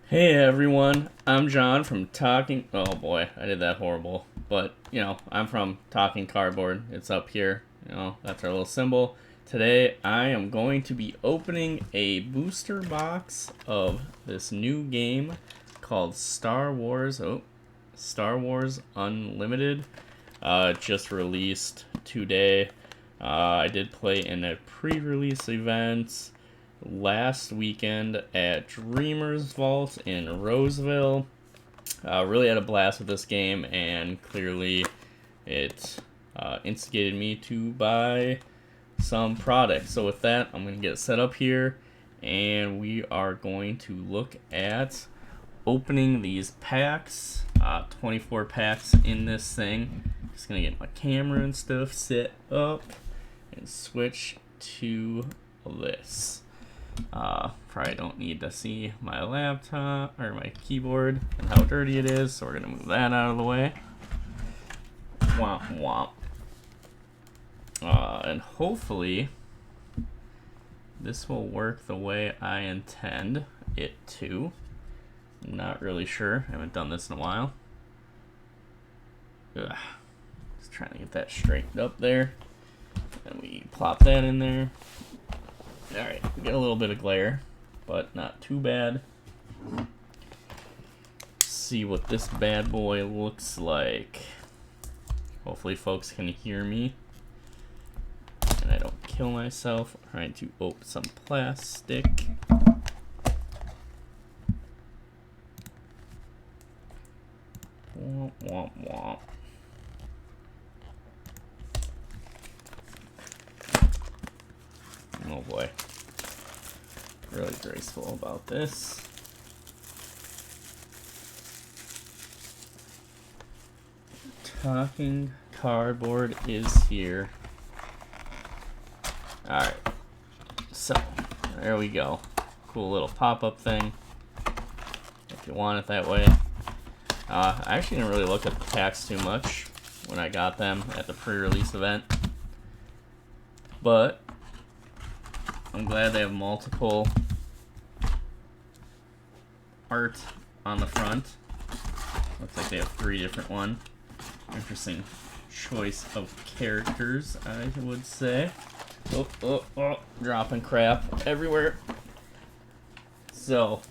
Hey everyone, I'm John from Talking. Oh boy, I did that horrible. But, I'm from Talking Cardboard. It's up here. That's our little symbol. Today I am going to be opening a booster box of this new game called Star Wars. Oh, Star Wars Unlimited. Just released today. I did play in a pre release event last weekend at Dreamer's Vault in Roseville. Really had a blast with this game, and clearly it instigated me to buy some products. So with that, I'm going to get set up here, and we are going to look at opening these packs. 24 packs in this thing. Just going to get my camera and stuff set up and switch to this. Probably don't need to see my laptop or my keyboard and how dirty it is, so we're gonna move that out of the way. Womp womp. And hopefully this will work the way I intend it to. I'm not really sure. I haven't done this in a while. Ugh. Just trying to get that straightened up there. And we plop that in there. Alright, we get a little bit of glare, but not too bad. Let's see what this bad boy looks like. Hopefully folks can hear me and I don't kill myself trying to open some plastic. Womp womp womp. Oh boy. Really graceful about this. Talking Cardboard is here. Alright. So, there we go. Cool little pop-up thing. If you want it that way. I actually didn't really look at the packs too much when I got them at the pre-release event. But I'm glad they have multiple art on the front. Looks like they have 3 different ones. Interesting choice of characters, I would say. Oh, dropping crap everywhere. So,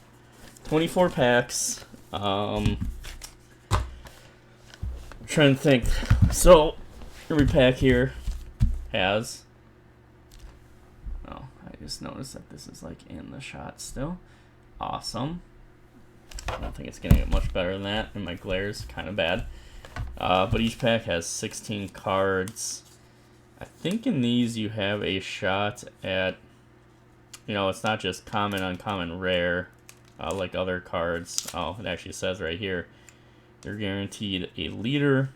24 packs. Trying to think. So, every pack here has... I just noticed that this is like in the shot still. Awesome. I don't think it's gonna get much better than that, and my glare is kind of bad. But each pack has 16 cards. I think in these you have a shot at, it's not just common, uncommon, rare, like other cards. Oh, it actually says right here, you're guaranteed a leader.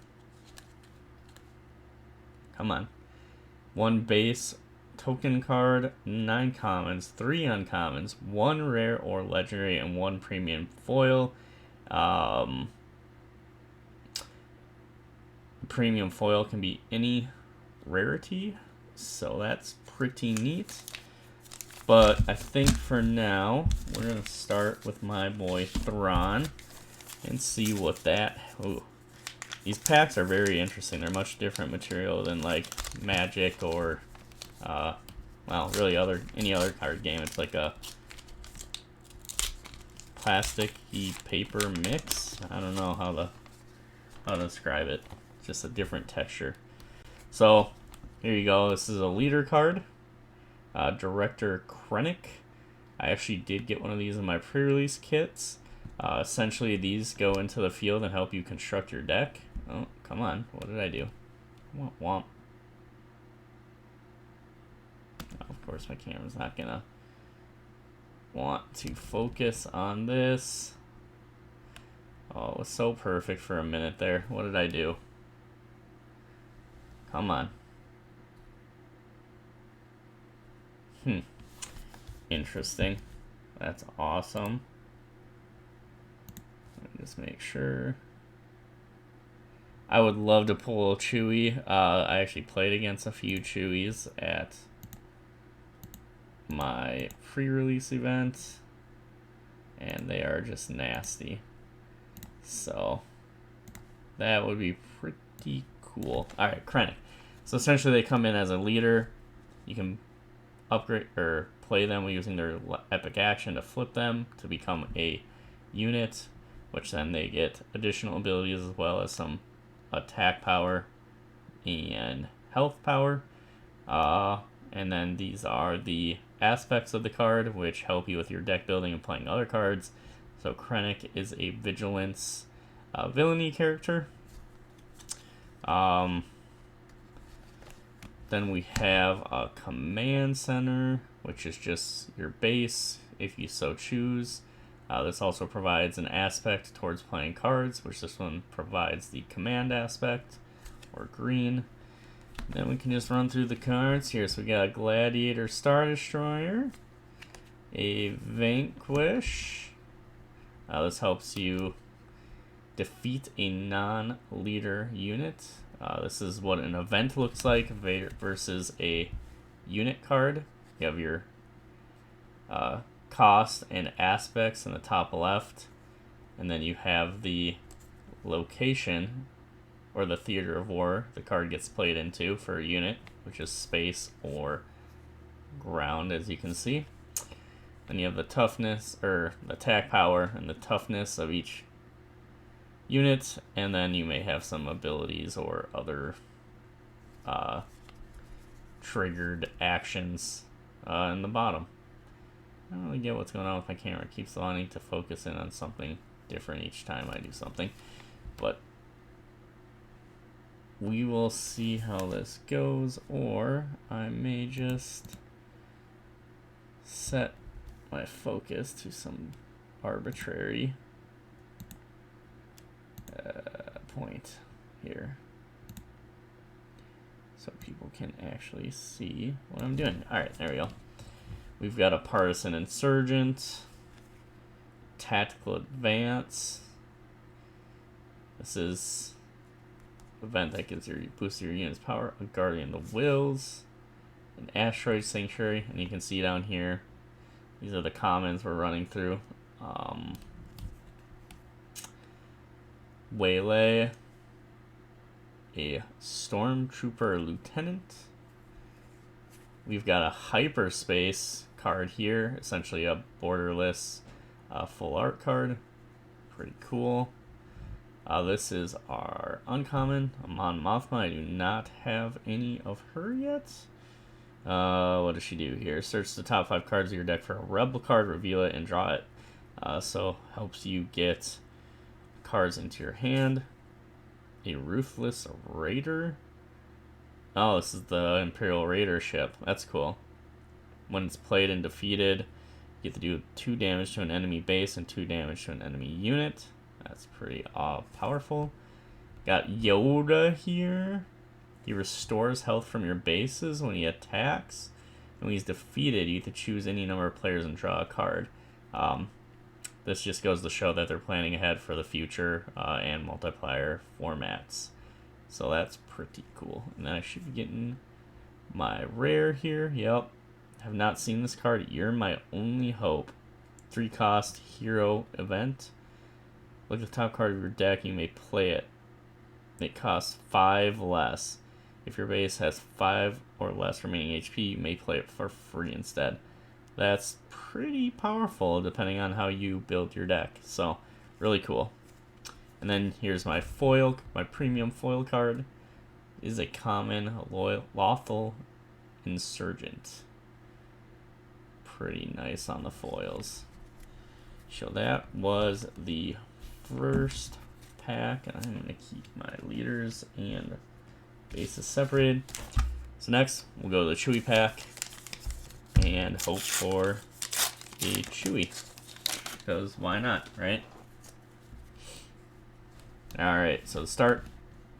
Come on. 1 base token card, 9 commons, 3 uncommons, 1 rare or legendary, and 1 premium foil. Premium foil can be any rarity, so that's pretty neat. But I think for now, we're going to start with my boy Thrawn and see what that... Ooh. These packs are very interesting. They're much different material than like Magic or... well, really any other card game. It's like a plasticky paper mix. I don't know how to describe it. It's just a different texture. So here you go. This is a leader card. Director Krennic. I actually did get one of these in my pre-release kits. Essentially, these go into the field and help you construct your deck. Oh, come on. What did I do? Womp womp. Of course, my camera's not gonna want to focus on this. Oh, it was so perfect for a minute there. What did I do? Come on. Interesting. That's awesome. Let me just make sure. I would love to pull a Chewie. I actually played against a few Chewies at my pre-release event, and they are just nasty. So that would be pretty cool. Alright, Krennic. So essentially they come in as a leader. You can upgrade or play them using their epic action to flip them to become a unit, which then they get additional abilities as well as some attack power and health power. And then these are the aspects of the card, which help you with your deck building and playing other cards. So Krennic is a vigilance villainy character. Then we have a command center, which is just your base if you so choose. This also provides an aspect towards playing cards, which this one provides the command aspect, or green. Then we can just run through the cards here. So we got a Gladiator Star Destroyer, a Vanquish. This helps you defeat a non-leader unit. This is what an event looks like versus a unit card. You have your cost and aspects in the top left, and then you have the location or the theater of war the card gets played into for a unit, which is space or ground, as you can see. Then you have the toughness or the attack power and the toughness of each unit, and then you may have some abilities or other triggered actions in the bottom. I don't really get what's going on with my camera. It keeps wanting to focus in on something different each time I do something, but we will see how this goes, or I may just set my focus to some arbitrary point here so people can actually see what I'm doing. Alright, there we go. We've got a Partisan Insurgent, Tactical Advance. This is event that gives your boosts your unit's power, a Guardian of the Wills, an Asteroid Sanctuary, and you can see down here, these are the commons we're running through. Waylay, a Stormtrooper Lieutenant. We've got a Hyperspace card here, essentially a borderless full art card. Pretty cool. This is our uncommon, Mon Mothma. I do not have any of her yet. What does she do here? Search the top 5 cards of your deck for a rebel card, reveal it, and draw it. So helps you get cards into your hand. A Ruthless Raider. Oh, this is the Imperial Raider ship. That's cool. When it's played and defeated, you get to do 2 damage to an enemy base and 2 damage to an enemy unit. That's pretty powerful. Got Yoda here. He restores health from your bases when he attacks. And when he's defeated, you get to choose any number of players and draw a card. This just goes to show that they're planning ahead for the future and multiplayer formats. So that's pretty cool. And then I should be getting my rare here. Yep. Have not seen this card. You're my only hope. 3 cost hero event. Look at the top card of your deck. You may play it. It costs 5 less. If your base has 5 or less remaining HP, you may play it for free instead. That's pretty powerful depending on how you build your deck. So, really cool. And then here's my foil, my premium foil card. Is a common Lothal Insurgent. Pretty nice on the foils. So that was the first pack, and I'm going to keep my leaders and bases separated. So next, we'll go to the Chewie pack and hope for a Chewie, because why not, right? Alright, so to start,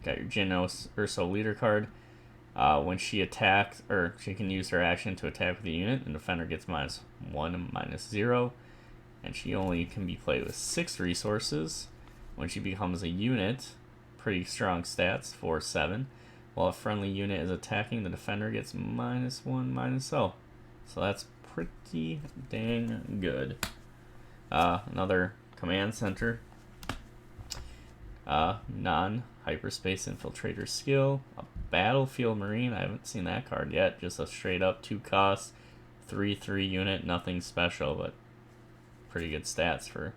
got your Jyn Erso leader card. When she attacks, or she can use her action to attack with a unit, the defender gets -1 and -0, and she only can be played with 6 resources. When she becomes a unit, pretty strong stats, 4/7. While a friendly unit is attacking, the defender gets -1, -0. So that's pretty dang good. Another command center. Non-hyperspace infiltrator skill. A battlefield marine. I haven't seen that card yet. Just a straight up 2 cost, 3/3 unit. Nothing special, but pretty good stats for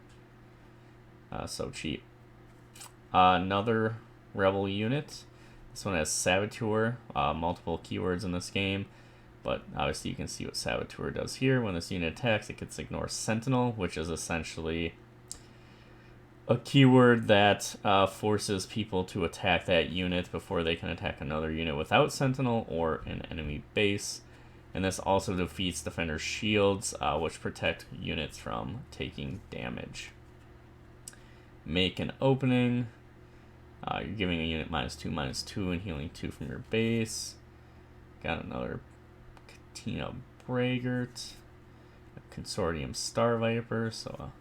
so cheap. Another rebel unit. This one has Saboteur. Multiple keywords in this game, but obviously you can see what Saboteur does here. When this unit attacks, it gets ignore Sentinel, which is essentially a keyword that forces people to attack that unit before they can attack another unit without Sentinel or an enemy base. And this also defeats defender shields, which protect units from taking damage. Make an opening. You're giving a unit -2/-2 and healing 2 from your base. Got another Katina Braggart, a Consortium Star Viper, so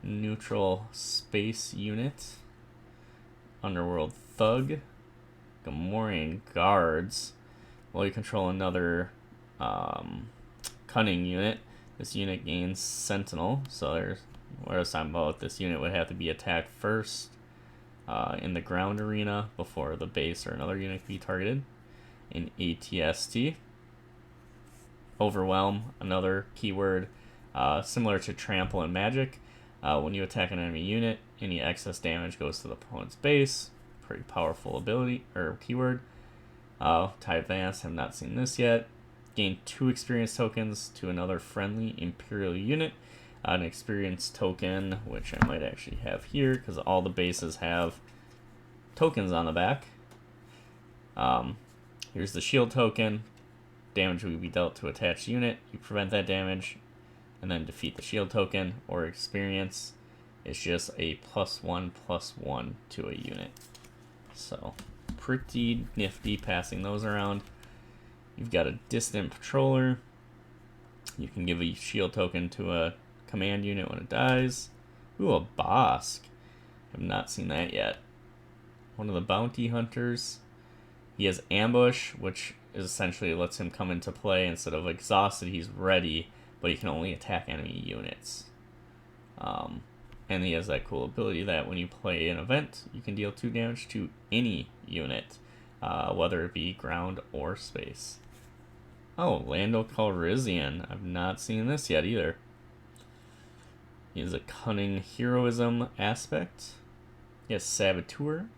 a neutral space unit. Underworld Thug, Gamorrean Guards. Well, you control another Cunning unit. This unit gains Sentinel, so there's what I was talking about. This unit would have to be attacked first in the ground arena before the base or another unit can be targeted. In ATST. Overwhelm, another keyword similar to Trample and Magic. When you attack an enemy unit, any excess damage goes to the opponent's base. Pretty powerful ability or keyword. TIE Advance, have not seen this yet. Gain 2 experience tokens to another friendly Imperial unit. An experience token, which I might actually have here because all the bases have tokens on the back. Here's the shield token. Damage will be dealt to attached unit. You prevent that damage and then defeat the shield token, or experience. It's just a +1/+1 to a unit. So pretty nifty passing those around. You've got a distant patroller. You can give a shield token to a command unit when it dies. Ooh, a Bosk. Have not seen that yet. One of the bounty hunters. He has ambush, which is essentially lets him come into play instead of exhausted. He's ready, but he can only attack enemy units. And he has that cool ability that when you play an event, you can deal 2 damage to any unit, whether it be ground or space. Oh, Lando Calrissian. I've not seen this yet either. He has a cunning heroism aspect. He has Saboteur.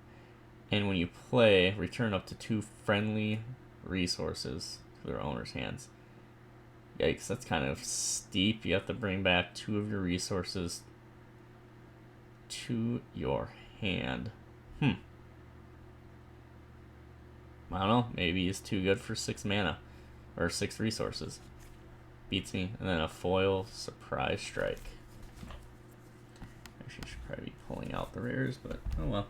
And when you play, return up to 2 friendly resources to their owner's hands. Yikes, that's kind of steep. You have to bring back 2 of your resources to your hand. I don't know. Maybe he's too good for 6 mana. Or 6 resources. Beats me. And then a foil surprise strike. Actually, I should probably be pulling out the rares, but oh well.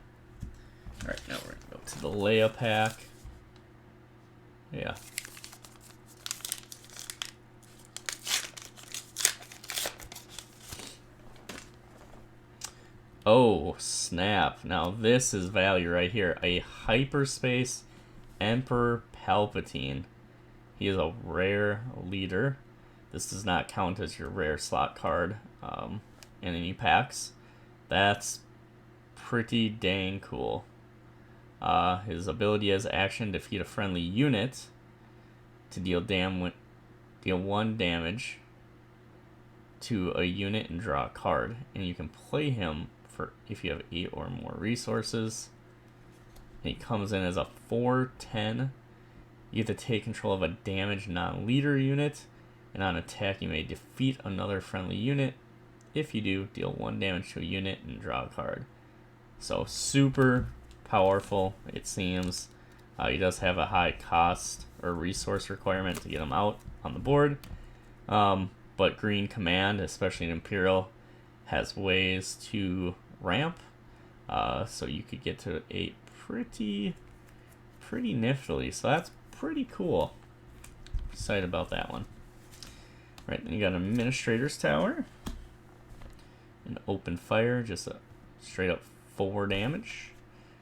Alright, now we're going to go to the Leia pack. Yeah. Oh, snap. Now this is value right here. A Hyperspace Emperor Palpatine. He is a rare leader. This does not count as your rare slot card in any packs. That's pretty dang cool. His ability as action, defeat a friendly unit to deal 1 damage to a unit and draw a card. And you can play him for if you have 8 or more resources. And he comes in as a 4/10. You have to take control of a damaged non-leader unit, and on attack you may defeat another friendly unit. If you do, deal 1 damage to a unit and draw a card. So super powerful, it seems. He does have a high cost or resource requirement to get him out on the board. But Green Command, especially in Imperial, has ways to ramp. So you could get to 8 pretty niftily. So that's pretty cool. Excited about that one. Right, then you got Administrator's Tower. An Open Fire, just a straight up 4 damage.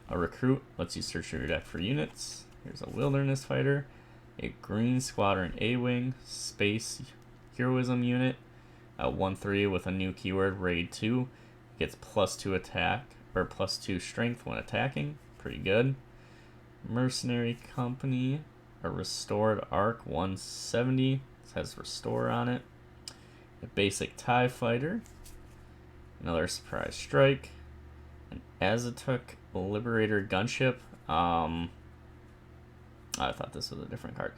A Recruit lets you search your deck for units. Here's a Wilderness Fighter. A Green Squadron A-Wing Space Heroism unit. 1/3 with a new keyword, Raid 2. Gets +2 attack, or +2 strength when attacking. Pretty good. Mercenary Company, a restored arc, 170. It has restore on it. A basic TIE fighter. Another surprise strike. An Azatuk Liberator gunship. I thought this was a different card.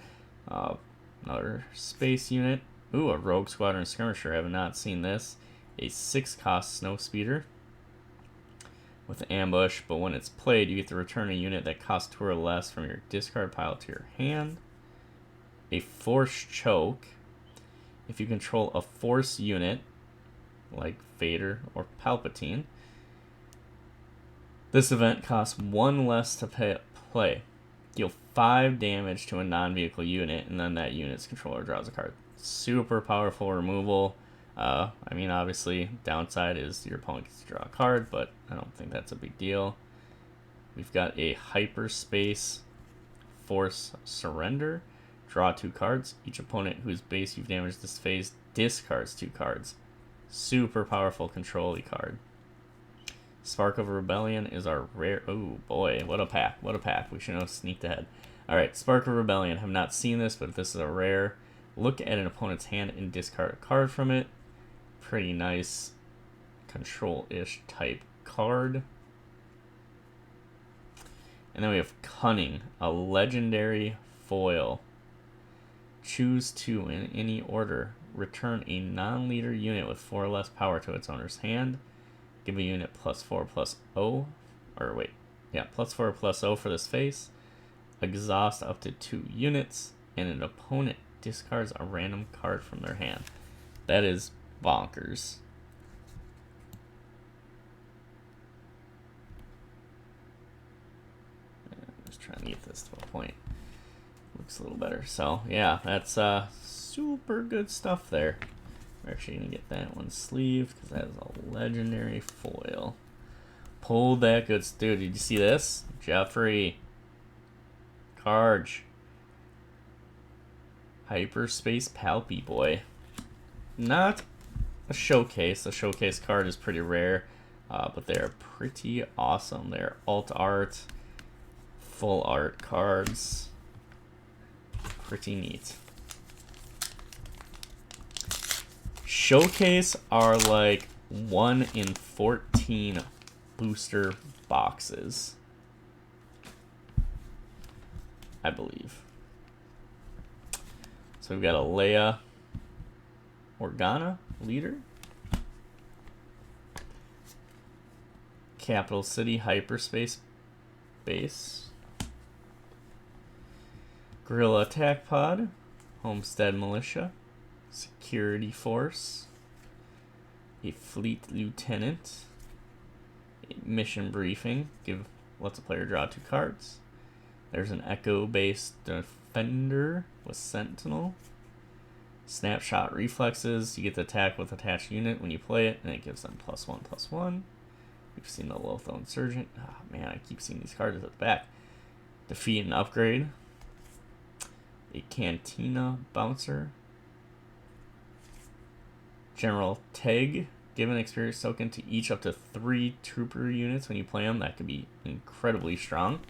Another space unit. Ooh, a Rogue Squadron Skirmisher. I have not seen this. A 6-cost snow speeder with ambush, but when it's played, you get to return a unit that costs 2 or less from your discard pile to your hand. A Force Choke. If you control a Force unit, like Vader or Palpatine, this event costs 1 less to play. Deal 5 damage to a non-vehicle unit, and then that unit's controller draws a card. Super powerful removal. I mean, obviously, downside is your opponent gets to draw a card, but I don't think that's a big deal. We've got a Hyperspace Force Surrender. Draw 2 cards. Each opponent whose base you've damaged this phase discards 2 cards. Super powerful control-y card. Spark of Rebellion is our rare... Oh boy, what a pack, what a pack. We should have sneaked ahead. Alright, Spark of Rebellion. Have not seen this, but this is a rare. Look at an opponent's hand and discard a card from it. Pretty nice control-ish type card. And then we have Cunning, a legendary foil. Choose 2 in any order. Return a non-leader unit with 4 or less power to its owner's hand. Give a unit +4/+0. Or wait, yeah, +4/+0 for this phase. Exhaust up to 2 units. And an opponent discards a random card from their hand. That is bonkers. I'm just trying to get this to a point. Looks a little better. So yeah, that's super good stuff there. We're actually gonna get that one sleeved because that is a legendary foil. Pulled that good, dude. Did you see this? Jeffrey, Karj, Hyperspace Palpy Boy. Not a showcase. The showcase card is pretty rare, but they're pretty awesome. They're alt art, full art cards. Pretty neat. Showcase are like 1 in 14 booster boxes, I believe. So we've got a Leia Organa leader, Capital City Hyperspace base, Guerrilla Attack Pod, Homestead Militia, Security Force, a Fleet Lieutenant, a Mission Briefing, give lets a player draw 2 cards. There's an Echo-based Defender with Sentinel. Snapshot Reflexes, you get to attack with attached unit when you play it, and it gives them +1/+1. We've seen the Lotho Insurgent. Oh man, I keep seeing these cards at the back. Defeat and Upgrade. A Cantina Bouncer. General Teg, give an experience token to each up to 3 trooper units when you play them. That could be incredibly strong.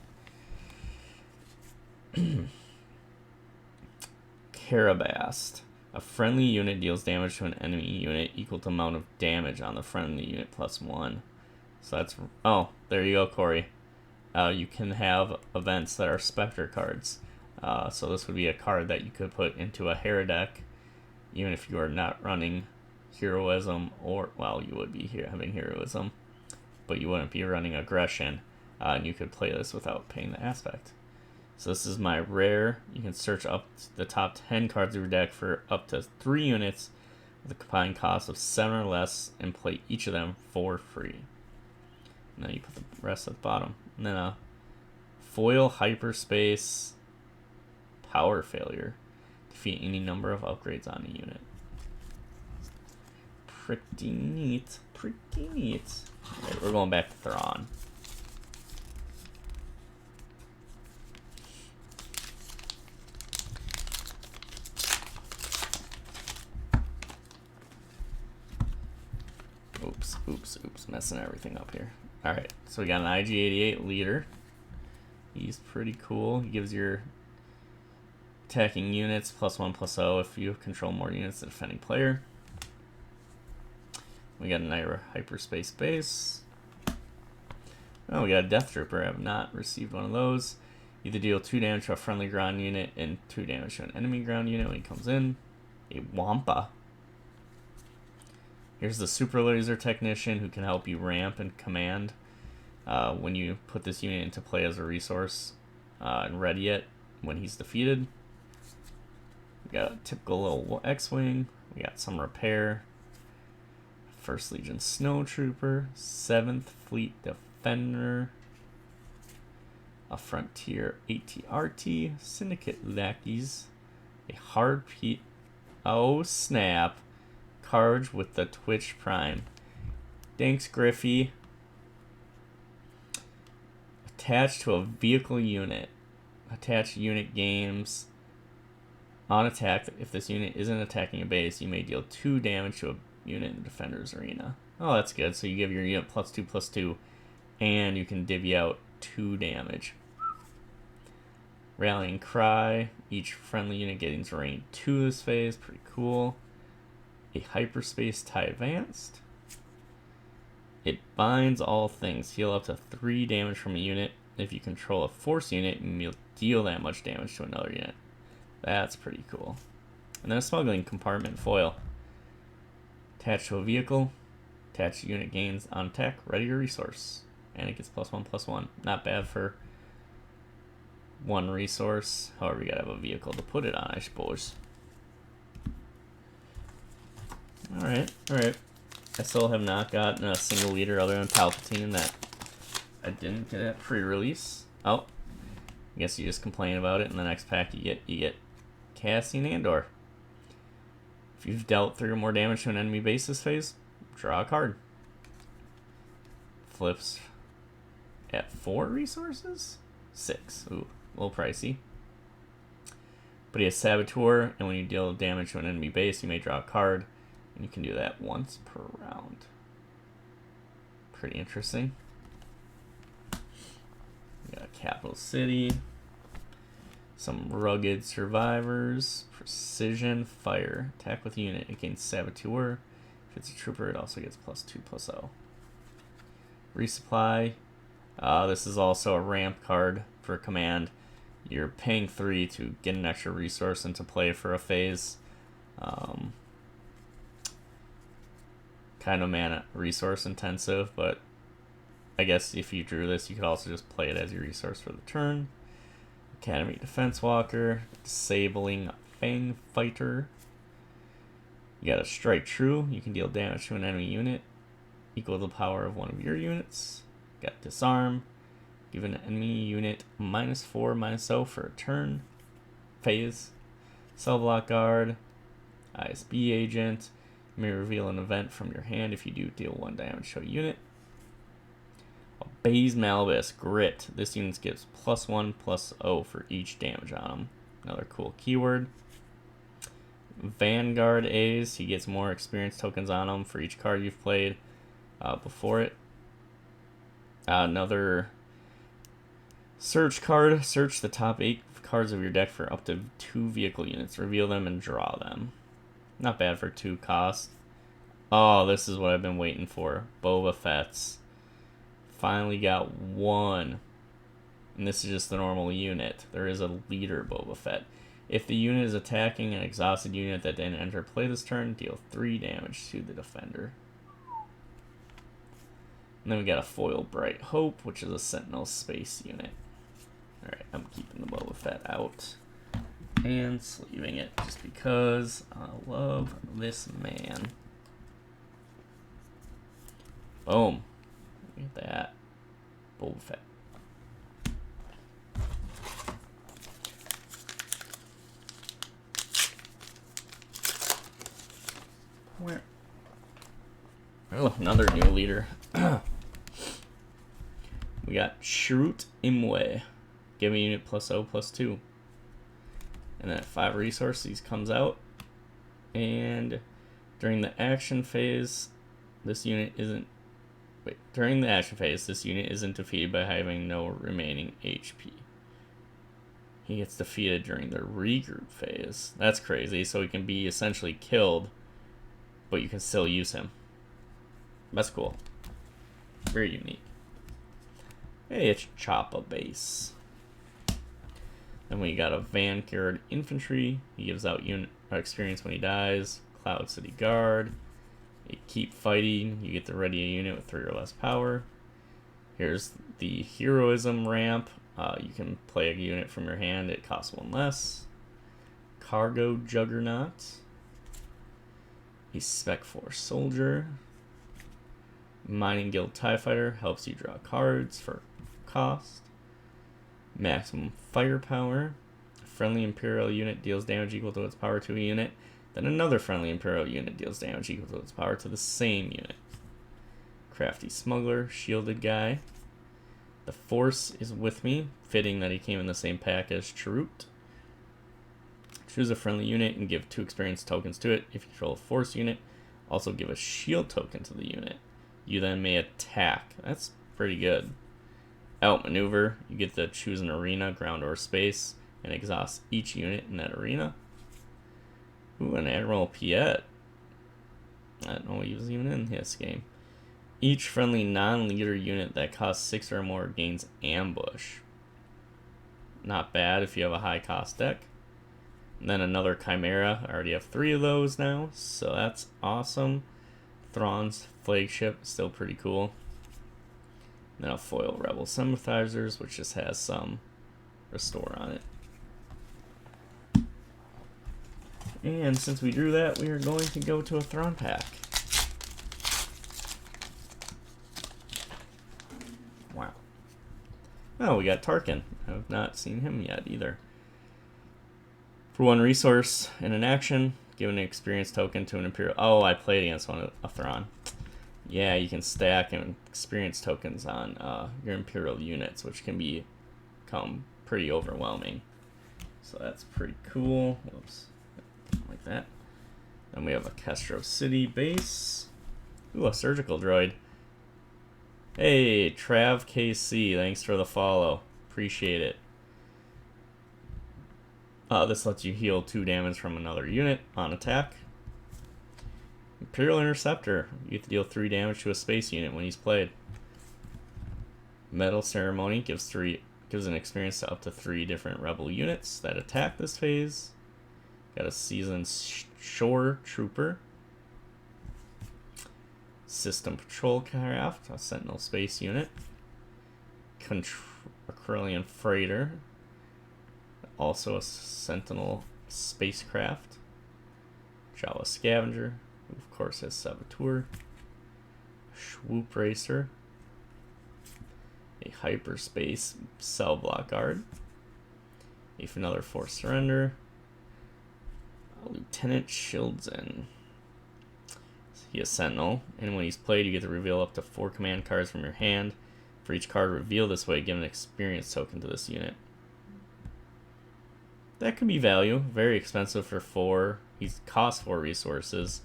Karabast, a friendly unit deals damage to an enemy unit equal to amount of damage on the friendly unit +1. So that's, oh, there you go, Corey. You can have events that are Spectre cards. So this would be a card that you could put into a Hera deck, even if you are not running Heroism, or, well, you would be here having Heroism, but you wouldn't be running Aggression, and you could play this without paying the aspect. So this is my rare. You can search up the top 10 cards of your deck for up to 3 units with a combined cost of 7 or less, and play each of them for free. And then you put the rest at the bottom. And then a Foil Hyperspace Power Failure. Defeat any number of upgrades on a unit. Pretty neat. Pretty neat. Alright, we're going back to Thrawn. Oops, messing everything up here. Alright, so we got an IG-88 leader. He's pretty cool. He gives your attacking units +1/+0 if you control more units than the defending player. We got a Naira hyperspace base. Oh, we got a Death Trooper. I have not received one of those. Either deal 2 damage to a friendly ground unit and 2 damage to an enemy ground unit when he comes in. A Wampa. Here's the Super Laser Technician who can help you ramp and command when you put this unit into play as a resource and ready it when he's defeated. We got a typical little X-Wing. We got some repair. 1st Legion Snowtrooper. 7th Fleet Defender. A Frontier ATRT. Syndicate Lackeys. A Hard Pete. Oh snap. Carge with the Twitch Prime. Thanks, Griffey. Attached to a vehicle unit. Attached unit games. On attack, if this unit isn't attacking a base, you may deal 2 damage to a unit in the defender's arena. Oh, that's good. So you give your unit +2/+2, and you can divvy out 2 damage. Rallying Cry. Each friendly unit getting terrain 2 this phase. Pretty cool. A Hyperspace TIE Advanced. It binds all things. Heal up to 3 damage from a unit. If you control a force unit, you'll deal that much damage to another unit. That's pretty cool. And then a Smuggling Compartment foil. Attached to a vehicle. Attached unit gains on attack. Ready your resource. And it gets +1/+1. Not bad for 1 resource. However, you gotta have a vehicle to put it on, I suppose. Alright. I still have not gotten a single leader other than Palpatine that I didn't get at pre-release. Oh, I guess you just complain about it. In the next pack you get Cassian Andor. If you've dealt 3 or more damage to an enemy base this phase, draw a card. Flips at 4 resources? 6. Ooh, a little pricey. But he has Saboteur, and when you deal damage to an enemy base, you may draw a card. And you can do that once per round. Pretty interesting. We got Capital City. Some Rugged Survivors. Precision Fire. Attack with unit. It gains Saboteur. If it's a trooper, it also gets +2/+0. Resupply. This is also a ramp card for command. You're paying 3 to get an extra resource into play for a phase. Kind of mana resource intensive, but I guess if you drew this, you could also just play it as your resource for the turn. Academy Defense Walker, Disabling Fang Fighter. You got a Strike True. You can deal damage to an enemy unit equal to the power of one of your units. Got Disarm. Give an enemy unit -4/-0 for a turn. Phase. Cell Block Guard. ISB Agent. You may reveal an event from your hand. If you do, deal 1 damage to a unit. A Baze Malbus Grit. This unit gives +1/+0 for each damage on him. Another cool keyword. Vanguard Ace. He gets more experience tokens on him for each card you've played before it. Another Search card. Search the top 8 cards of your deck for up to 2 vehicle units. Reveal them and draw them. Not bad for 2 cost. Oh, this is what I've been waiting for. Boba Fett's. Finally got 1. And this is just the normal unit. There is a leader Boba Fett. If the unit is attacking an exhausted unit that didn't enter play this turn, deal 3 damage to the defender. And then we got a foil Bright Hope, which is a Sentinel space unit. Alright, I'm keeping the Boba Fett out. And sleeving it just because I love this man. Boom. Look at that. Boba Fett. Where? Oh, another new leader. We got Shrut Imwe. Give a unit +0/+2. And then at 5 resources comes out. And during the action phase, this unit isn't Wait, during the action phase, this unit isn't defeated by having no remaining HP. He gets defeated during the regroup phase. That's crazy. So he can be essentially killed, but you can still use him. That's cool. Very unique. Hey, it's Choppa base. Then we got a Vanguard Infantry. He gives out unit experience when he dies. Cloud City Guard. You keep fighting. You get to ready a unit with 3 or less power. Here's the Heroism ramp. You can play a unit from your hand. It costs 1 less. Cargo Juggernaut. A Spec Force Soldier. Mining Guild TIE Fighter helps you draw cards for cost. Maximum Firepower. A friendly Imperial unit deals damage equal to its power to a unit. Then another friendly Imperial unit deals damage equal to its power to the same unit. Crafty Smuggler, Shielded Guy. The Force is with me, fitting that he came in the same pack as Chirrut. Choose a friendly unit and give 2 experience tokens to it. If you control a Force unit, also give a shield token to the unit. You then may attack. That's pretty good. Outmaneuver, you get to choose an arena, ground, or space, and exhaust each unit in that arena. Ooh, an Admiral Piet. I don't know he was even in this game. Each friendly non-leader unit that costs 6 or more gains ambush. Not bad if you have a high cost deck. And then another Chimera. I already have 3 of those now, so that's awesome. Thrawn's flagship, still pretty cool. And then a foil Rebel Sympathizers, which just has some restore on it. And since we drew that, we are going to go to a Thrawn pack. Wow. Oh, we got Tarkin. I have not seen him yet either. For 1 resource in an action, give an experience token to an Imperial. Oh, I played against a Thrawn. Yeah, you can stack and experience tokens on your Imperial units, which can become pretty overwhelming. So that's pretty cool. Whoops. Like that. Then we have a Castro City base. Ooh, a surgical droid. Hey, Trav KC, thanks for the follow. Appreciate it. This lets you heal 2 damage from another unit on attack. Imperial Interceptor. You get to deal 3 damage to a space unit when he's played. Metal Ceremony gives an experience to up to 3 different rebel units that attack this phase. Got a Seasoned Shore Trooper. System Patrol Craft, a Sentinel Space Unit. Corellian Freighter. Also a Sentinel Spacecraft. Jawa Scavenger, who of course has Saboteur. Swoop Racer. A Hyperspace Cell Block Guard. Another Force Surrender. Lieutenant Shieldzen. He is Sentinel, and when he's played, you get to reveal up to 4 command cards from your hand. For each card revealed this way, give an experience token to this unit. That could be value. Very expensive for 4. He costs 4 resources,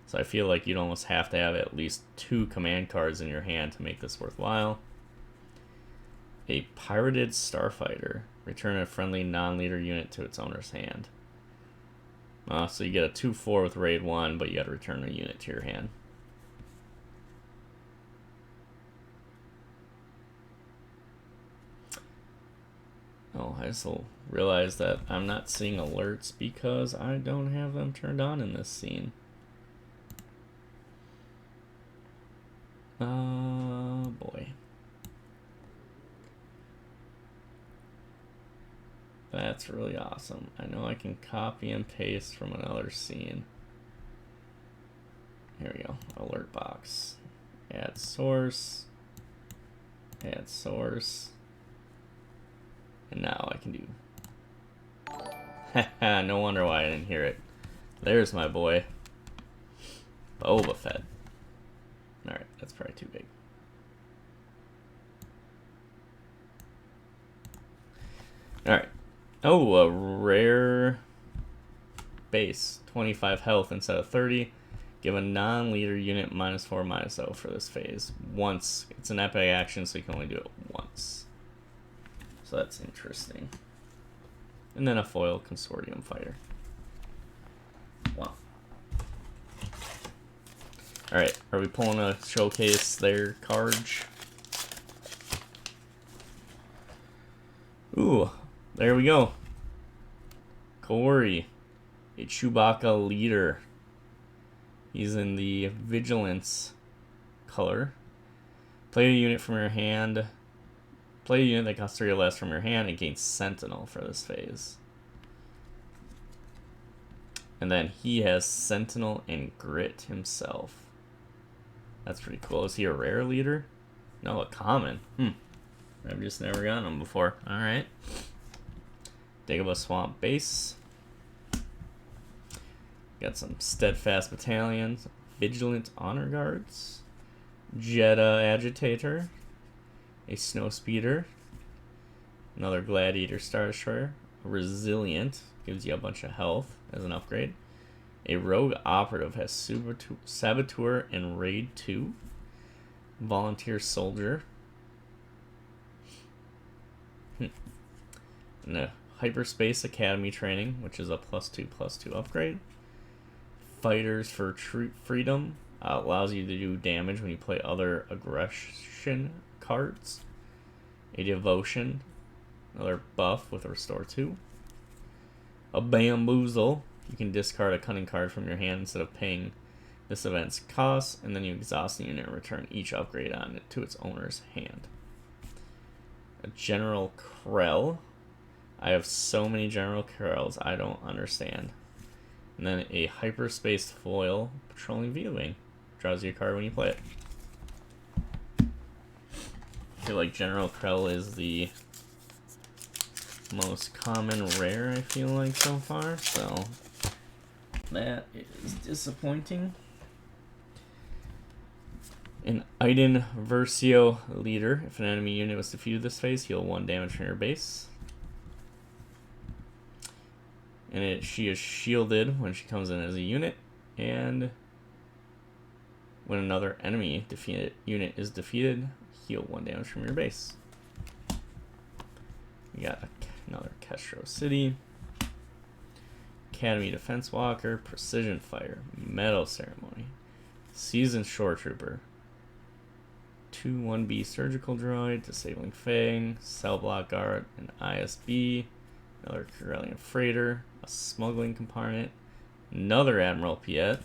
so I feel like you'd almost have to have at least 2 command cards in your hand to make this worthwhile. A Pirated Starfighter. Return a friendly non-leader unit to its owner's hand. So you get a 2/4 with Raid 1, but you gotta return a unit to your hand. Oh, I just realized that I'm not seeing alerts because I don't have them turned on in this scene. Boy. That's really awesome. I know I can copy and paste from another scene. Here we go. Alert box. Add source. Add source. And now I can do. Haha, no wonder why I didn't hear it. There's my boy. Boba Fett. Alright, that's probably too big. Alright. Oh, a rare base. 25 health instead of 30. Give a non-leader unit -4/-0 for this phase. Once. It's an epic action, so you can only do it once. So that's interesting. And then a foil Consortium Fighter. Wow. Alright, are we pulling a showcase their cards? Ooh, there we go. Corey, a Chewbacca leader. He's in the Vigilance color. Play a unit from your hand. Play a unit that costs 3 or less from your hand and gains Sentinel for this phase. And then he has Sentinel and Grit himself. That's pretty cool. Is he a rare leader? No, a common. I've just never gotten him before. Alright. Dagobah Swamp base. Got some Steadfast Battalions. Vigilant Honor Guards. Jedha Agitator. A Snowspeeder. Another Gladiator Star Destroyer. Resilient. Gives you a bunch of health as an upgrade. A Rogue Operative has Saboteur and Raid 2. Volunteer Soldier. And a Hyperspace Academy training, which is a +2/+2 upgrade. Fighters for Freedom. Allows you to do damage when you play other aggression cards. A Devotion. Another buff with Restore 2. A Bamboozle. You can discard a Cunning card from your hand instead of paying this event's cost, and then you exhaust the unit and return each upgrade on it to its owner's hand. A General Krell. I have so many General Krells, I don't understand. And then a Hyperspace Foil Patrolling V-Wing. Draws you a card when you play it. I feel like General Krell is the most common rare, I feel like, so far, so that is disappointing. An Iden Versio leader. If an enemy unit was defeated this phase, heal 1 damage from your base. And she is shielded when she comes in as a unit, and when another enemy unit is defeated, heal 1 damage from your base. We got another Kestro City. Academy Defense Walker, Precision Fire, Metal Ceremony, Seasoned Shore Trooper, 2/1B Surgical Droid, Disabling Fang, Cell Block Guard, an ISB, another Corellian Freighter, a Smuggling Compartment, another Admiral Piet,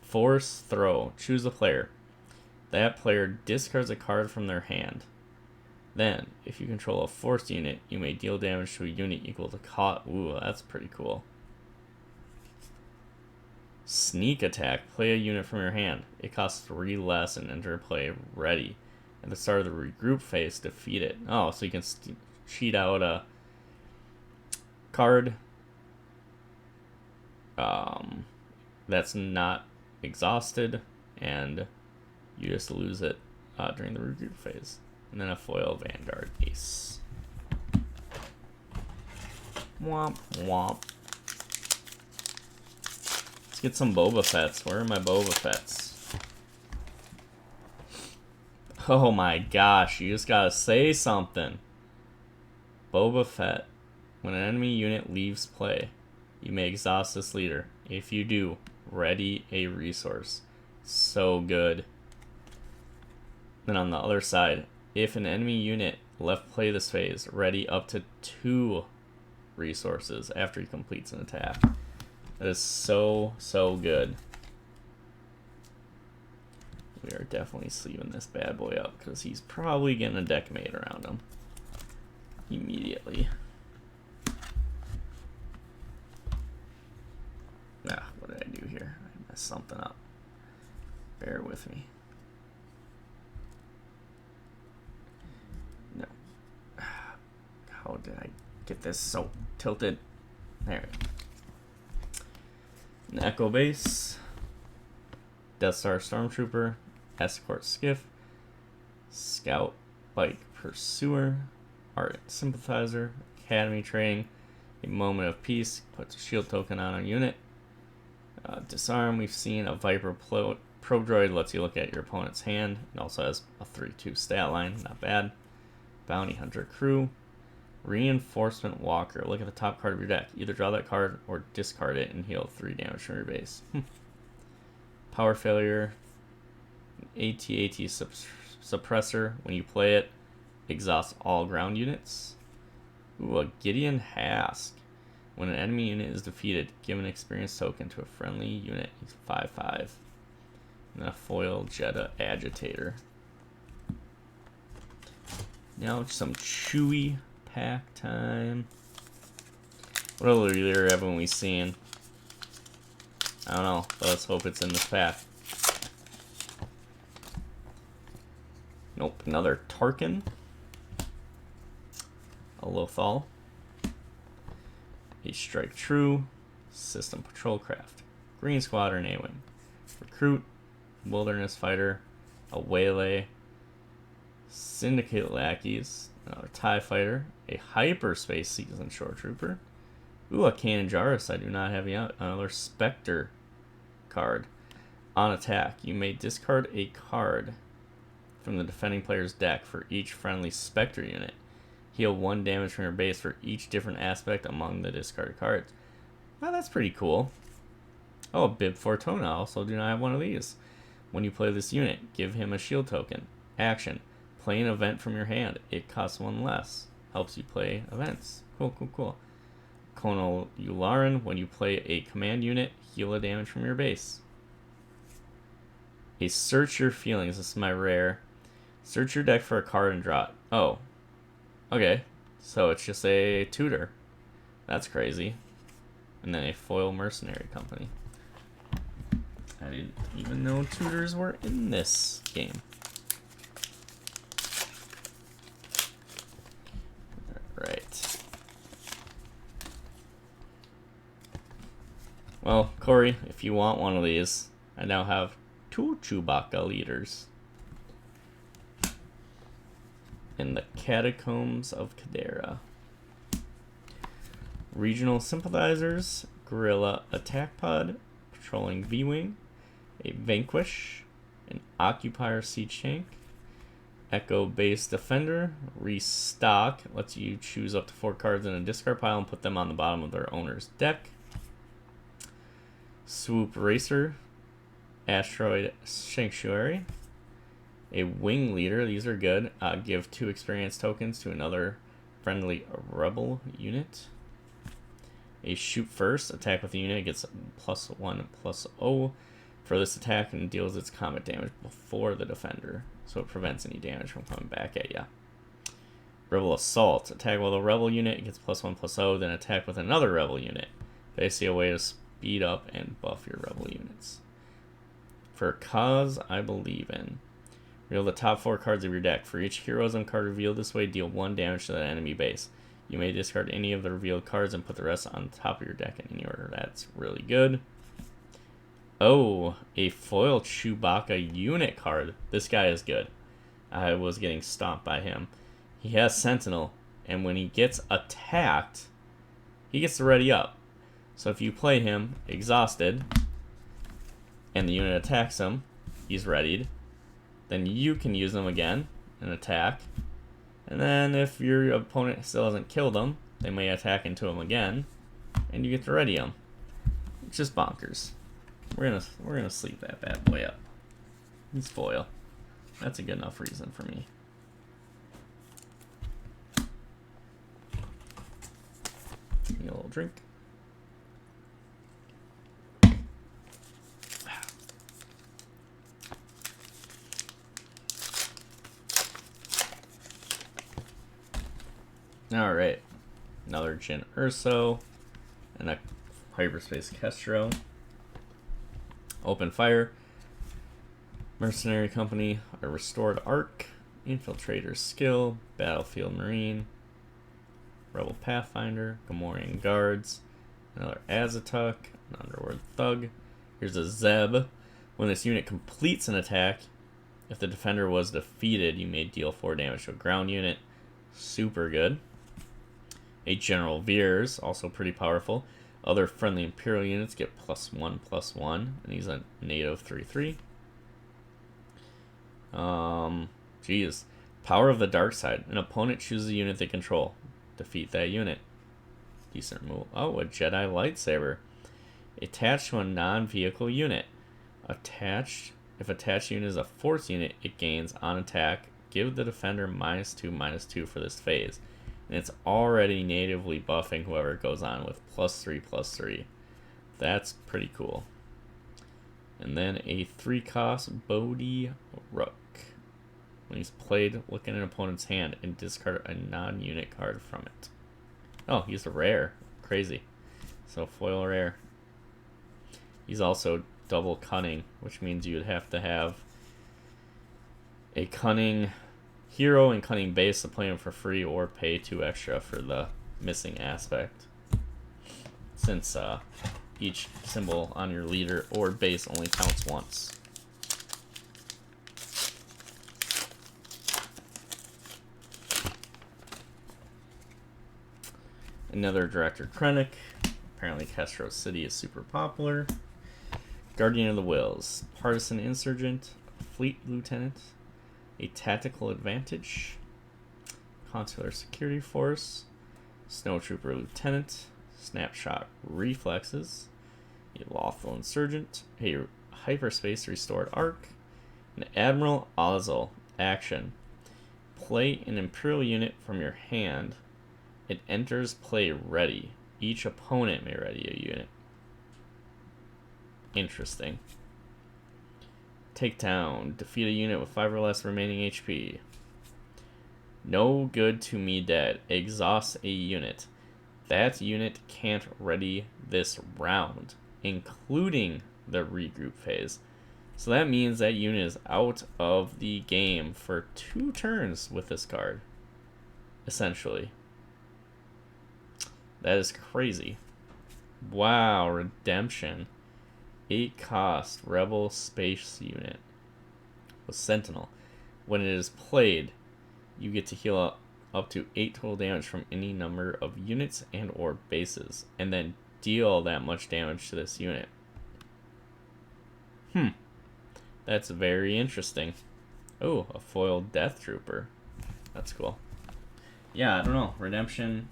Force Throw. Choose a player. That player discards a card from their hand. Then, if you control a forced unit, you may deal damage to a unit equal to cost. Ooh, that's pretty cool. Sneak Attack. Play a unit from your hand. It costs 3 less and enter play ready. At the start of the regroup phase, defeat it. Oh, so you can cheat out a card that's not exhausted, and you just lose it during the regroup phase. And then a foil Vanguard Ace. Womp womp. Let's get some Boba Fett's. Where are my Boba Fett's? Oh my gosh, you just gotta say something. Boba Fett. When an enemy unit leaves play, you may exhaust this leader. If you do, ready a resource. So good. Then on the other side, if an enemy unit left play this phase, ready up to 2 resources after he completes an attack. That is so, so good. We are definitely sleeving this bad boy up because he's probably getting a deck made around him immediately. What did I do here? I messed something up. Bear with me. No. How did I get this so tilted? There. An Echo Base. Death Star Stormtrooper. Escort Skiff. Scout Bike Pursuer. Art Sympathizer. Academy Training. A Moment of Peace. Puts a shield token on a unit. Disarm, we've seen a Viper Pro Droid lets you look at your opponent's hand. It also has a 3-2 stat line, not bad. Bounty Hunter Crew. Reinforcement Walker. Look at the top card of your deck. Either draw that card or discard it and heal 3 damage from your base. Power Failure. AT-AT Suppressor. When you play it, exhausts all ground units. Ooh, a Gideon Hask. When an enemy unit is defeated, give an experience token to a friendly unit. He's 5/5. And a foil Jedha Agitator. Now some Chewy pack time. What other leader haven't we seen? I don't know, but let's hope it's in this pack. Nope, another Tarkin. A Lothal. A Strike True. System Patrol Craft. Green Squadron A-Wing. Recruit. Wilderness Fighter. A Waylay. Syndicate Lackeys. Another TIE Fighter. A Hyperspace Seasoned Shore Trooper. Ooh, a Kanan Jarrus I do not have yet. Another Spectre card. On attack, you may discard a card from the defending player's deck for each friendly Spectre unit. Heal 1 damage from your base for each different aspect among the discarded cards. Well, that's pretty cool. Oh, Bib Fortuna. Also do not have one of these. When you play this unit, give him a shield token. Action. Play an event from your hand. It costs 1 less. Helps you play events. Cool. Conal Yularen. When you play a command unit, heal a damage from your base. A Search Your Feelings. This is my rare. Search your deck for a card and draw it. Oh. Okay. So it's just a tutor. That's crazy. And then a foil mercenary company. I didn't even know tutors were in this game. Alright. Well, Corey, if you want one of these, I now have 2 Chewbacca leaders. In the Catacombs of Cadera. Regional Sympathizers, Guerrilla Attack Pod, Patrolling V-Wing, a Vanquish, an Occupier Siege Tank, Echo Base Defender, Restock, lets you choose up to 4 cards in a discard pile and put them on the bottom of their owner's deck. Swoop Racer, Asteroid Sanctuary, a Wing Leader, these are good. Give 2 experience tokens to another friendly rebel unit. A Shoot First, attack with the unit, gets +1/+0 for this attack and deals its combat damage before the defender, so it prevents any damage from coming back at ya. Rebel Assault, attack with a rebel unit, it gets +1/+0, then attack with another rebel unit. Basically a way to speed up and buff your rebel units. For a cause I believe in. Reveal the top 4 cards of your deck. For each heroism card revealed this way, deal 1 damage to that enemy base. You may discard any of the revealed cards and put the rest on top of your deck in any order. That's really good. Oh, a foil Chewbacca unit card. This guy is good. I was getting stomped by him. He has Sentinel, and when he gets attacked, he gets to ready up. So if you play him exhausted, and the unit attacks him, he's readied. Then you can use them again and attack. And then if your opponent still hasn't killed them, they may attack into him again, and you get to ready him. It's just bonkers. We're gonna sleep that bad boy up. He's foil. That's a good enough reason for me. Give me a little drink. Alright, another Jyn Erso, and a Hyperspace Kestro. Open Fire, Mercenary Company, a Restored Arc, Infiltrator Skill, Battlefield Marine, Rebel Pathfinder, Gamorrean Guards, another Azatuk, an Underworld Thug. Here's a Zeb. When this unit completes an attack, if the defender was defeated, you may deal 4 damage to a ground unit. Super good. A General Veers, also pretty powerful. Other friendly Imperial units get +1/+1, and he's a native 3/3. Geez. Power of the Dark Side. An opponent chooses a unit they control. Defeat that unit. Decent move. Oh, a Jedi lightsaber. Attached to a non-vehicle unit. If attached unit is a force unit, it gains on attack. Give the defender -2/-2 for this phase. And it's already natively buffing whoever it goes on with +3/+3. That's pretty cool. And then a 3-cost Bodhi Rook. When he's played, look at an opponent's hand and discard a non-unit card from it. Oh, he's a rare. Crazy. So foil rare. He's also double cunning, which means you would have to have a cunning hero and cunning base to play him for free, or pay 2 extra for the missing aspect. Since each symbol on your leader or base only counts once. Another Director Krennic. Apparently Castro City is super popular. Guardian of the Wills. Partisan Insurgent. Fleet Lieutenant. A Tactical Advantage. Consular Security Force. Snowtrooper Lieutenant. Snapshot Reflexes. A Lawful Insurgent. A Hyperspace Restored Arc. An Admiral Ozzel. Action. Play an Imperial unit from your hand. It enters play ready. Each opponent may ready a unit. Interesting. Takedown. Defeat a unit with 5 or less remaining HP. No good to me dead. Exhaust a unit. That unit can't ready this round, including the regroup phase. So that means that unit is out of the game for 2 turns with this card. Essentially. That is crazy. Wow, Redemption. 8-cost Rebel Space Unit with Sentinel. When it is played, you get to heal up to 8 total damage from any number of units and or bases, and then deal that much damage to this unit. That's very interesting. Oh, a foiled Death Trooper. That's cool. Yeah, I don't know. Redemption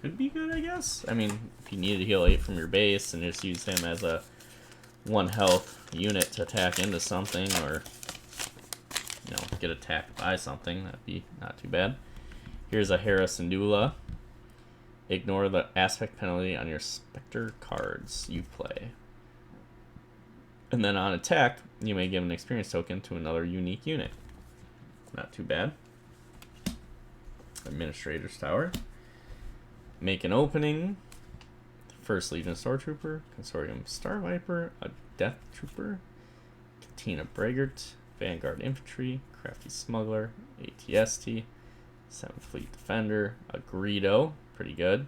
could be good, I guess. I mean, if you needed to heal 8 from your base and just use him as a 1 health unit to attack into something, or get attacked by something, that'd be not too bad. Here's a Hera Syndulla. Ignore the aspect penalty on your Spectre cards you play. And then on attack, you may give an experience token to another unique unit. Not too bad. Administrator's Tower. Make an opening. First Legion Stormtrooper, Consortium Star Viper, a Death Trooper, Katina Braggart, Vanguard Infantry, Crafty Smuggler, ATST, 7th Fleet Defender, a Greedo, pretty good.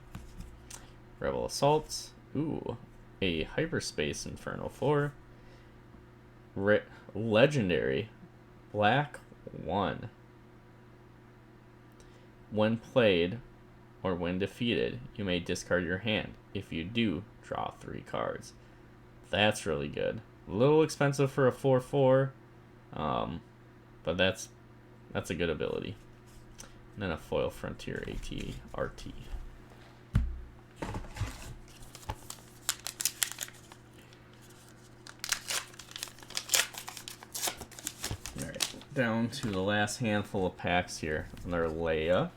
Rebel Assault, ooh, a Hyperspace Inferno 4, Legendary, Black 1. When played or when defeated, you may discard your hand. If you do, draw 3 cards. That's really good. A little expensive for a 4/4, but that's a good ability. And then a foil Frontier AT-RT. Alright, down to the last handful of packs here. Another Leia.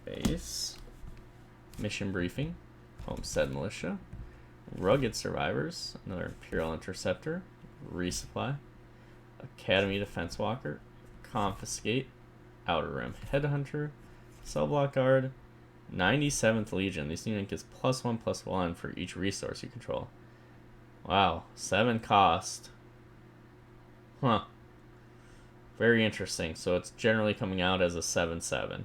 Base. Mission Briefing. Homestead Militia. Rugged Survivors. Another Imperial Interceptor. Resupply. Academy Defense Walker. Confiscate. Outer Rim Headhunter. Cell Block Guard. 97th Legion. This unit gets +1/+1 for each resource you control. Wow. 7 cost. Huh. Very interesting. So it's generally coming out as a 7/7.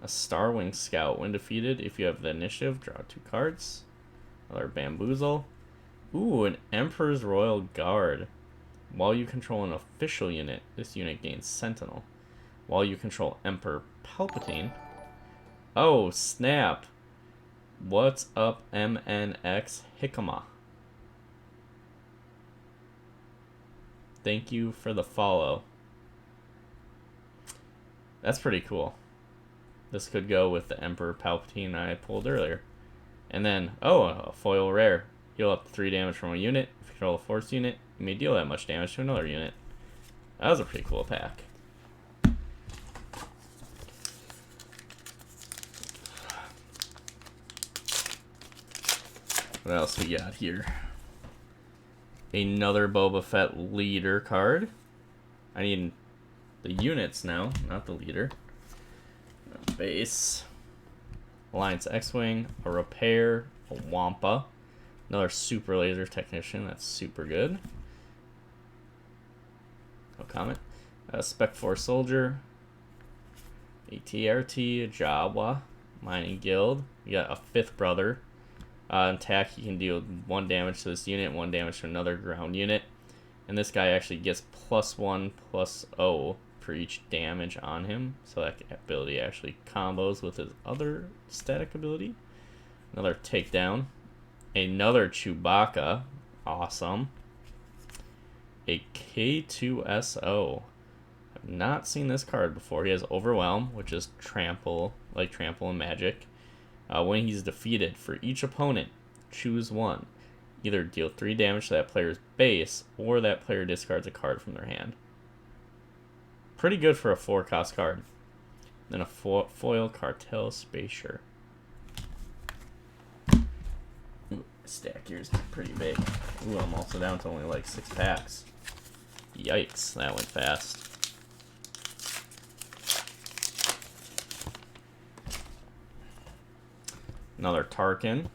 A Starwing Scout. When defeated, if you have the initiative, draw 2 cards. Another Bamboozle. Ooh, an Emperor's Royal Guard. While you control an official unit, this unit gains Sentinel. While you control Emperor Palpatine, Oh, snap. What's up, MNX Hickama? Thank you for the follow. That's pretty cool. This could go with the Emperor Palpatine I pulled earlier. And then, oh, a foil rare. Heal up to 3 damage from a unit. If you control a force unit, you may deal that much damage to another unit. That was a pretty cool pack. What else we got here? Another Boba Fett leader card. I need the units now, not the leader. Base. Alliance X-Wing, a Repair, a Wampa, another Super Laser Technician, that's super good. No comment. A Spec Force Soldier, a TRT, a Jawa, Mining Guild. You got a Fifth Brother. Attack, you can deal 1 damage to this unit, 1 damage to another ground unit. And this guy actually gets +1/+0 for each damage on him. So that ability actually combos with his other static ability. Another Takedown. Another Chewbacca. Awesome. A K2SO. I've not seen this card before. He has Overwhelm, which is trample, like trample in Magic. When he's defeated, for each opponent, choose one. Either deal 3 damage to that player's base, or that player discards a card from their hand. Pretty good for a 4-cost card. Then a foil Cartel Spacer. Stack here is pretty big. Ooh, I'm also down to only like 6 packs. Yikes, that went fast. Another Tarkin.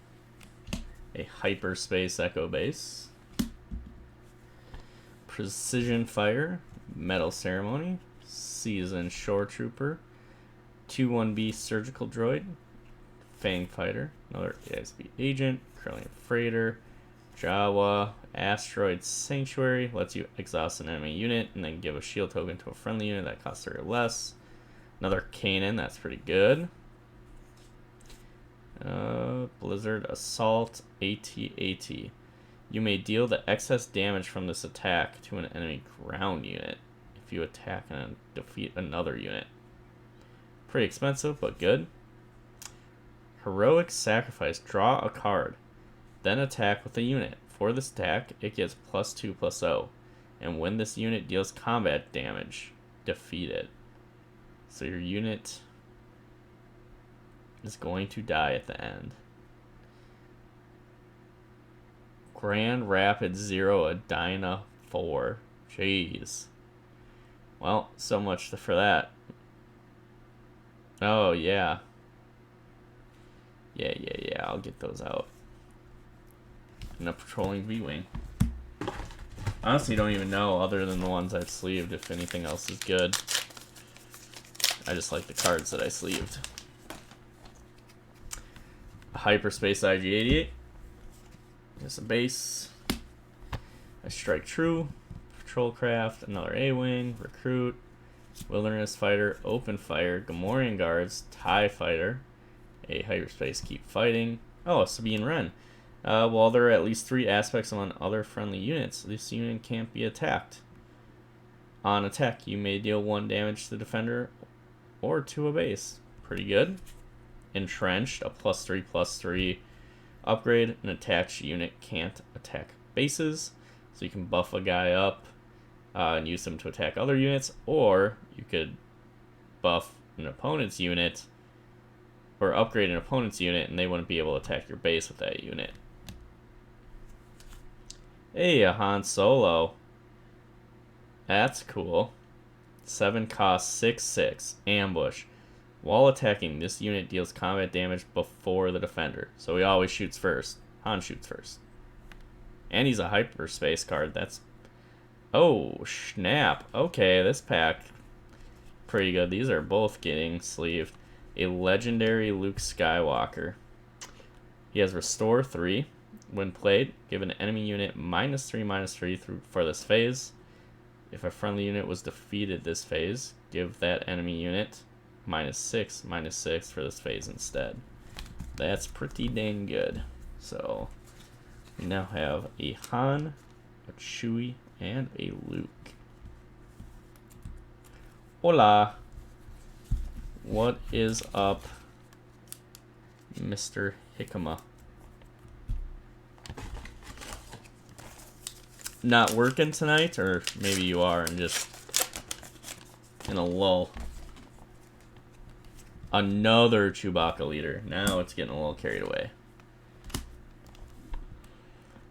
A Hyperspace Echo Base. Precision Fire. Metal Ceremony. Seasoned Shore Trooper. 2-1B Surgical Droid. Fang Fighter. Another ASB Agent. Corellian Freighter. Jawa. Asteroid Sanctuary. Lets you exhaust an enemy unit and then give a shield token to a friendly unit that costs 3 or less. Another Kanan. That's pretty good. Blizzard Assault AT-AT. You may deal the excess damage from this attack to an enemy ground unit if you attack and defeat another unit. Pretty expensive, but good. Heroic Sacrifice. Draw a card. Then attack with a unit. For this attack, it gets +2/+0. And when this unit deals combat damage, defeat it. So your unit is going to die at the end. Grand Rapids 0, a Dyna 4. Jeez. Well, so much for that. Oh, yeah. Yeah, I'll get those out. And a Patrolling V-Wing. Honestly, don't even know, other than the ones I've sleeved, if anything else is good. I just like the cards that I sleeved. Hyperspace IG-88. Just a base. A Strike True. Patrolcraft. Another A-Wing. Recruit. Wilderness Fighter. Open Fire. Gamorrean Guards. TIE Fighter. A Hyperspace Keep Fighting. Oh, Sabine Wren. While there are at least 3 aspects on other friendly units, this unit can't be attacked. On attack, you may deal 1 damage to the defender or to a base. Pretty good. Entrenched, a +3/+3 upgrade. An attached unit can't attack bases, so you can buff a guy up and use them to attack other units, or you could buff an opponent's unit or upgrade an opponent's unit and they wouldn't be able to attack your base with that unit. Hey, a Han Solo. That's cool. 7 cost, 6/6. Ambush. While attacking, this unit deals combat damage before the defender. So he always shoots first. Han shoots first. And he's a hyperspace card. That's... Oh, snap. Okay, this pack. Pretty good. These are both getting sleeved. A legendary Luke Skywalker. He has Restore 3. When played, give an enemy unit -3/-3 for this phase. If a friendly unit was defeated this phase, give that enemy unit -6, -6 for this phase instead. That's pretty dang good. So we now have a Han, a Chewie, and a Luke. Hola. What is up, Mr. Hickama? Not working tonight, or maybe you are and just in a lull. Another Chewbacca leader. Now it's getting a little carried away.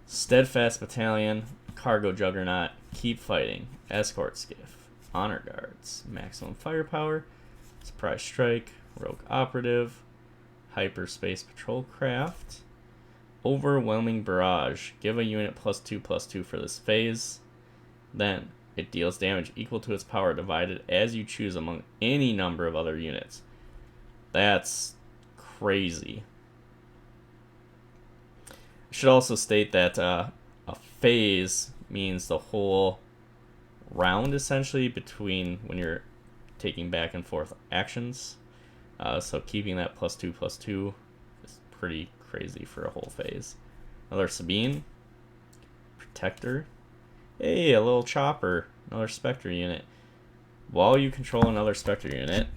Steadfast Battalion, Cargo Juggernaut, Keep Fighting, Escort Skiff, Honor Guards, Maximum Firepower, Surprise Strike, Rogue Operative, Hyperspace Patrol Craft, Overwhelming Barrage. Give a unit +2/+2 for this phase. Then it deals damage equal to its power divided as you choose among any number of other units. That's crazy. I should also state that a phase means the whole round, essentially, between when you're taking back and forth actions. So keeping that +2/+2 is pretty crazy for a whole phase. Another Sabine. Protector. Hey, a little chopper. Another Spectre unit. While you control another Spectre unit,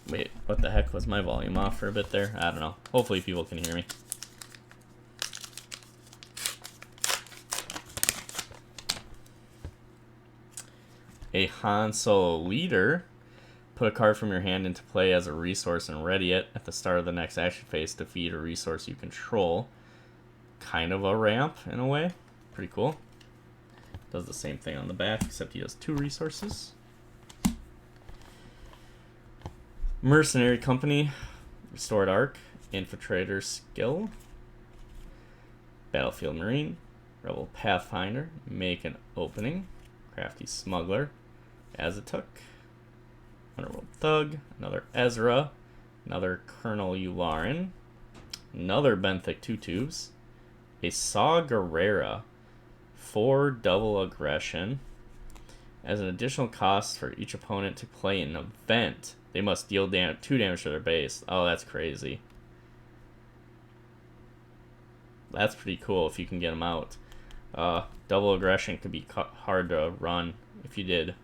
wait, what the heck was my volume off for a bit there? I don't know. Hopefully people can hear me. A Han Solo leader. Put a card from your hand into play as a resource and ready it. At the start of the next action phase, defeat a resource you control. Kind of a ramp in a way. Pretty cool. Does the same thing on the back, except he has 2 resources. Mercenary Company, Restored Arc, Infiltrator Skill, Battlefield Marine, Rebel Pathfinder, Make an Opening, Crafty Smuggler, Azatook, Underworld Thug, another Ezra, another Colonel Yularen, another Benthic 2/2s, a Saw Gerrera, 4 double aggression. As an additional cost for each opponent to play an event, they must deal 2 damage to their base. Oh, that's crazy. That's pretty cool if you can get them out. Double aggression could be hard to run if you did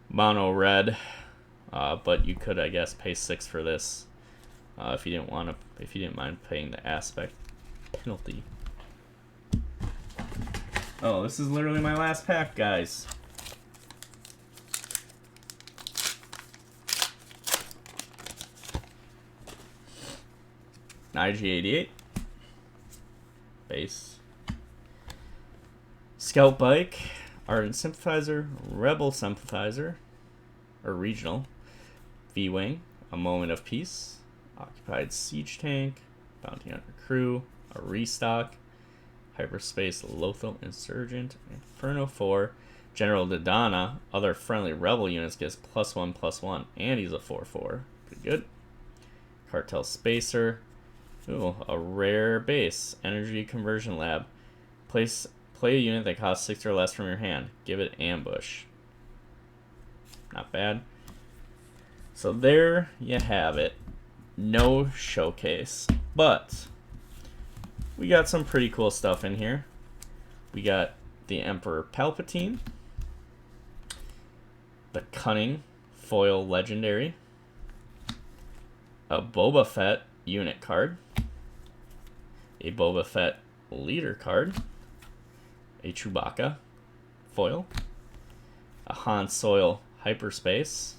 mono red, but you could, I guess, pay 6 for this if you didn't mind paying the aspect penalty. Oh, this is literally my last pack, guys. IG-88 base, Scout Bike, Ardent Sympathizer, Rebel Sympathizer, or Regional, V-Wing, A Moment of Peace, Occupied Siege Tank, Bounty Hunter Crew, a Restock, Hyperspace Lothal Insurgent, Inferno 4, General Dodonna. Other friendly Rebel units gets +1/+1, and he's a 4/4. Pretty good. Cartel Spacer. Ooh, a rare base. Energy Conversion Lab. Play a unit that costs 6 or less from your hand. Give it Ambush. not bad. So there you have it. No showcase, but we got some pretty cool stuff in here. We got the Emperor Palpatine, the Cunning foil legendary, a Boba Fett unit card, a Boba Fett leader card, a Chewbacca foil, a Han Solo hyperspace,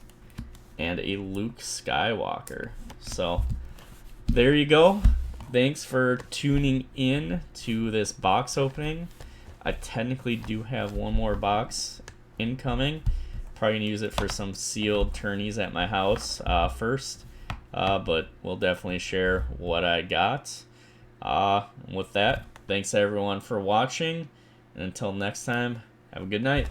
and a Luke Skywalker. So there you go. Thanks for tuning in to this box opening. I technically do have one more box incoming. Probably gonna use it for some sealed tourneys at my house first, but we'll definitely share what I got. With that, thanks everyone for watching, and until next time, have a good night.